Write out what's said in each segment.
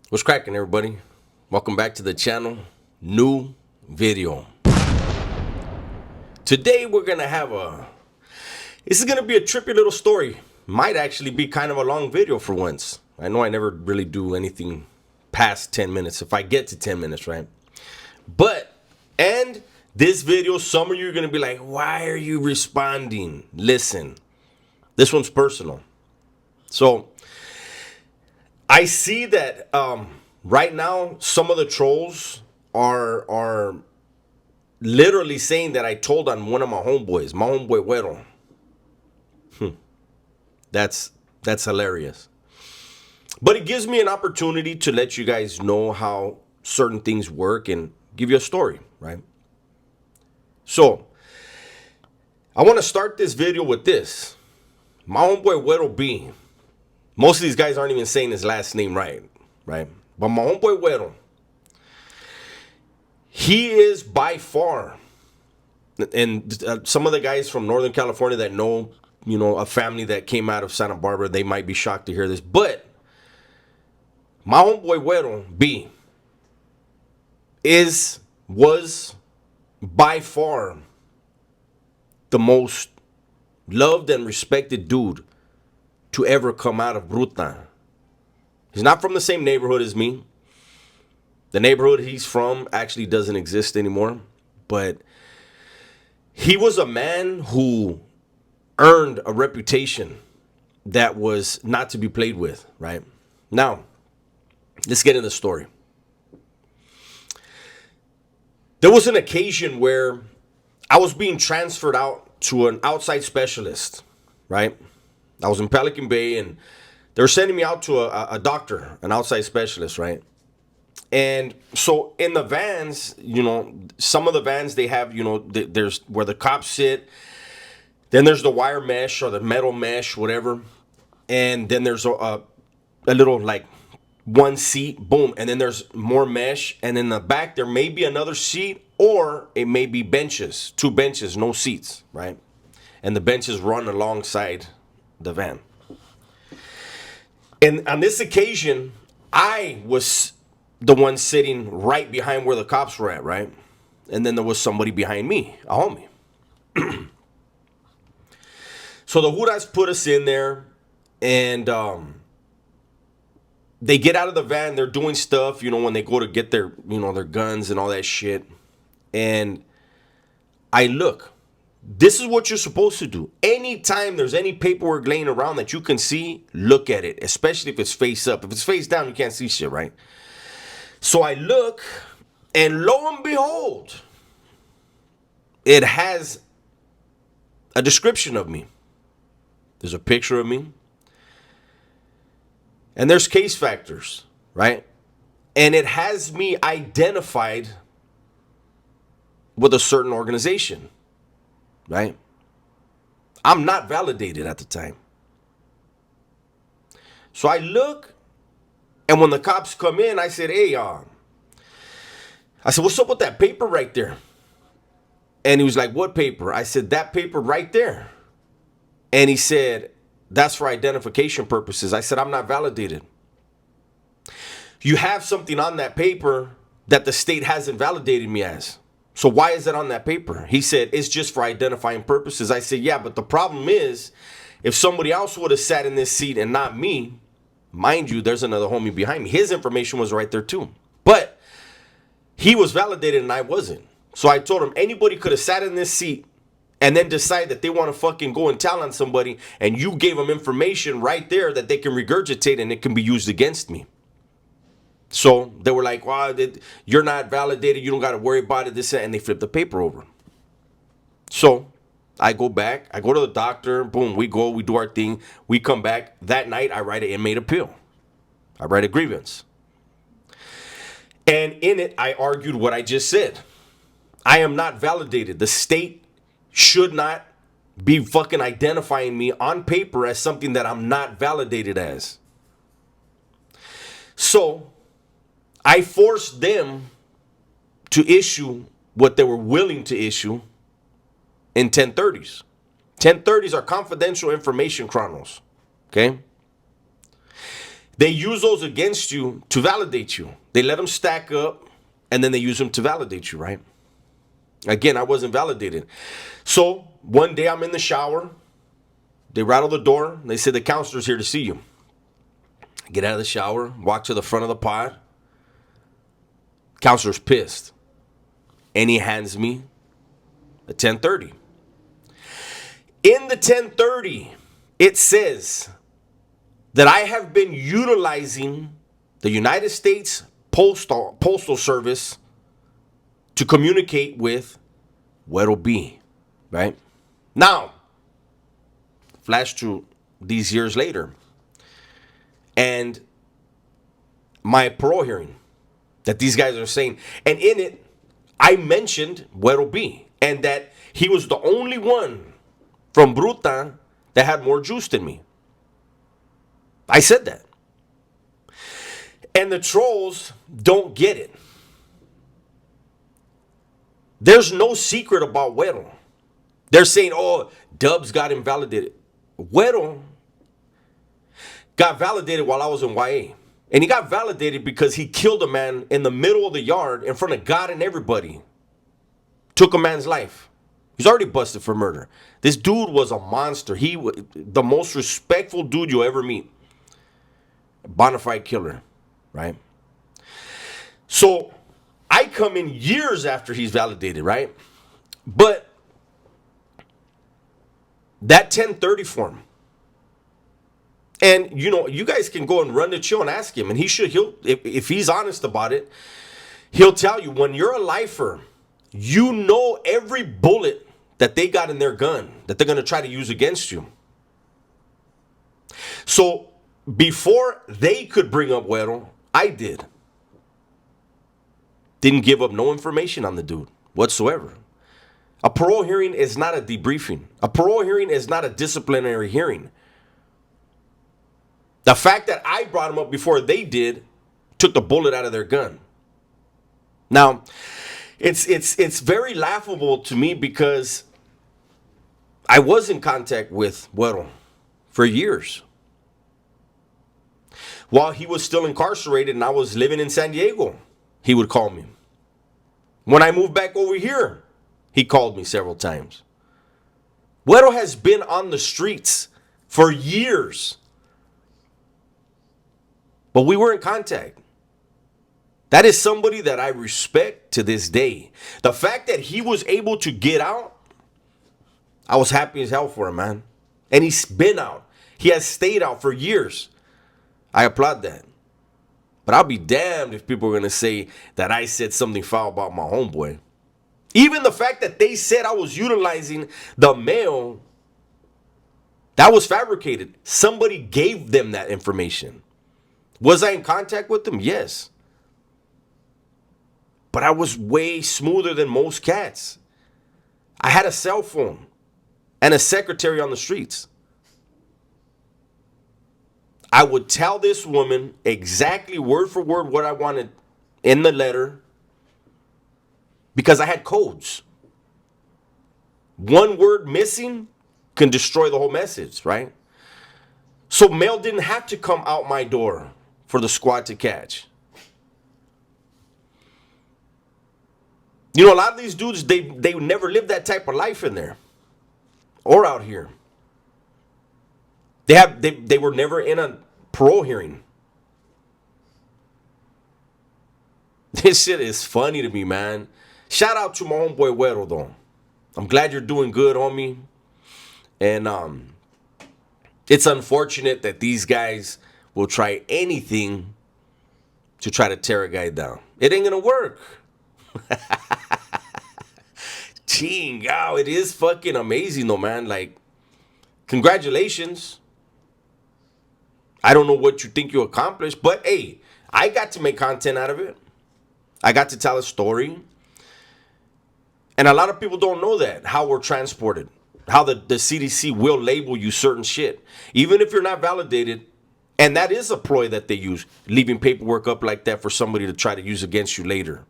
What's cracking, everybody? Welcome back to the channel. New video. Today we're gonna have this is gonna be a trippy little story. Might actually be kind of a long video for once. I know I never really do anything past 10 minutes, if I get to 10 minutes, right? And this video, some of you are gonna be like, why are you responding? Listen, this one's personal. So I see that right now some of the trolls are literally saying that I told on one of my homeboys, my homeboy Huero. That's hilarious. But it gives me an opportunity to let you guys know how certain things work and give you a story, right? So I want to start this video with this. My homeboy Huero B. Most of these guys aren't even saying his last name right? But my homeboy Huero, he is by far, and some of the guys from Northern California that know, a family that came out of Santa Barbara, they might be shocked to hear this. But my homeboy Huero B was by far the most loved and respected dude to ever come out of Bruta. He's not from the same neighborhood as me. The neighborhood he's from actually doesn't exist anymore. But he was a man who earned a reputation that was not to be played with, right? Now, let's get into the story. There was an occasion where I was being transferred out to an outside specialist, right? I was in Pelican Bay, and they were sending me out to a doctor, an outside specialist, right? And so in the vans, some of the vans, they have, there's where the cops sit. Then there's the wire mesh or the metal mesh, whatever. And then there's a little, like, one seat, boom. And then there's more mesh. And in the back, there may be another seat, or it may be benches, 2 benches, no seats, right? And the benches run alongside the van. And on this occasion, I was the one sitting right behind where the cops were at, right? And then there was somebody behind me, a homie. So the Huras put us in there, and they get out of the van. They're doing stuff, when they go to get their, their guns and all that shit. And I look. This is what you're supposed to do. Anytime there's any paperwork laying around that you can see, look at it, especially if it's face up. If it's face down, you can't see shit, right? So I look, and lo and behold, it has a description of me. There's a picture of me. And there's case factors, right? And it has me identified with a certain organization. Right? I'm not validated at the time. So I look, and when the cops come in, I said, hey, I said, what's up with that paper right there? And he was like, what paper? I said, that paper right there. And he said, that's for identification purposes. I said, I'm not validated. You have something on that paper that the state hasn't validated me as. So why is it on that paper? He said, it's just for identifying purposes. I said, yeah, but the problem is, if somebody else would have sat in this seat and not me, mind you, there's another homie behind me. His information was right there too. But he was validated and I wasn't. So I told him, anybody could have sat in this seat and then decide that they want to fucking go and tell on somebody, and you gave them information right there that they can regurgitate and it can be used against me. So they were like, well, you're not validated. You don't got to worry about it. And they flipped the paper over. So I go back. I go to the doctor. Boom. We do our thing. We come back. That night, I write an inmate appeal. I write a grievance. And in it, I argued what I just said. I am not validated. The state should not be fucking identifying me on paper as something that I'm not validated as. So I forced them to issue what they were willing to issue in 1030s. 1030s are confidential information chronos. Okay? They use those against you to validate you. They let them stack up, and then they use them to validate you, right? Again, I wasn't validated. So one day I'm in the shower. They rattle the door. They say, the counselor's here to see you. I get out of the shower, walk to the front of the pod. Counselor's pissed. And he hands me a 1030. In the 1030, it says that I have been utilizing the United States Postal Service to communicate with Huero B, right? Now, flash to these years later, and my parole hearing that these guys are saying, and in it, I mentioned Huero B, and that he was the only one from Bruta that had more juice than me. I said that. And the trolls don't get it. There's no secret about Huero. They're saying, oh, Dubs got invalidated. Huero got validated while I was in YA. And he got validated because he killed a man in the middle of the yard in front of God and everybody. Took a man's life. He's already busted for murder. This dude was a monster. He was the most respectful dude you'll ever meet. Bonafide killer, right? So I come in years after he's validated, right? But that 1030 form, and you know, you guys can go and run to Chill and ask him, and if he's honest about it, he'll tell you, when you're a lifer, you know every bullet that they got in their gun that they're going to try to use against you. So before they could bring up Huero, I did. Didn't give up no information on the dude whatsoever. A parole hearing is not a debriefing. A parole hearing is not a disciplinary hearing. The fact that I brought him up before they did took the bullet out of their gun. Now, it's very laughable to me because I was in contact with Huero for years. While he was still incarcerated and I was living in San Diego, he would call me. When I moved back over here, he called me several times. Huero has been on the streets for years. But we were in contact. That is somebody that I respect to this day. The fact that he was able to get out, I was happy as hell for him, man. And he's been out. He has stayed out for years. I applaud that. But I'll be damned if people are going to say that I said something foul about my homeboy. Even the fact that they said I was utilizing the mail, that was fabricated. Somebody gave them that information. Was I in contact with them? Yes. But I was way smoother than most cats. I had a cell phone and a secretary on the streets. I would tell this woman exactly word for word what I wanted in the letter because I had codes. One word missing can destroy the whole message, right? So mail didn't have to come out my door for the squad to catch. You know, a lot of these dudes, they never lived that type of life in there or out here. They were never in a parole hearing. This shit is funny to me, man. Shout out to my homeboy Huero, though. I'm glad you're doing good, homie. And it's unfortunate that these guys will try anything to try to tear a guy down. It ain't gonna work. Chingao, it is fucking amazing though, man. Like, congratulations. I don't know what you think you accomplished, but hey, I got to make content out of it. I got to tell a story. And a lot of people don't know that, how we're transported, how the CDC will label you certain shit, even if you're not validated. And that is a ploy that they use, leaving paperwork up like that for somebody to try to use against you later.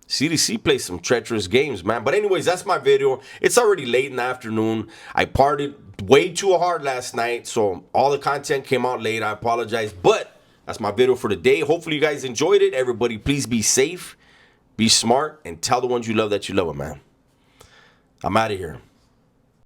CDC plays some treacherous games, man. But anyways, that's my video. It's already late in the afternoon. I partied way too hard last night, so all the content came out late. I apologize, but that's my video for the day. Hopefully you guys enjoyed it. Everybody, please be safe, be smart, and tell the ones you love that you love them, man. I'm out of here.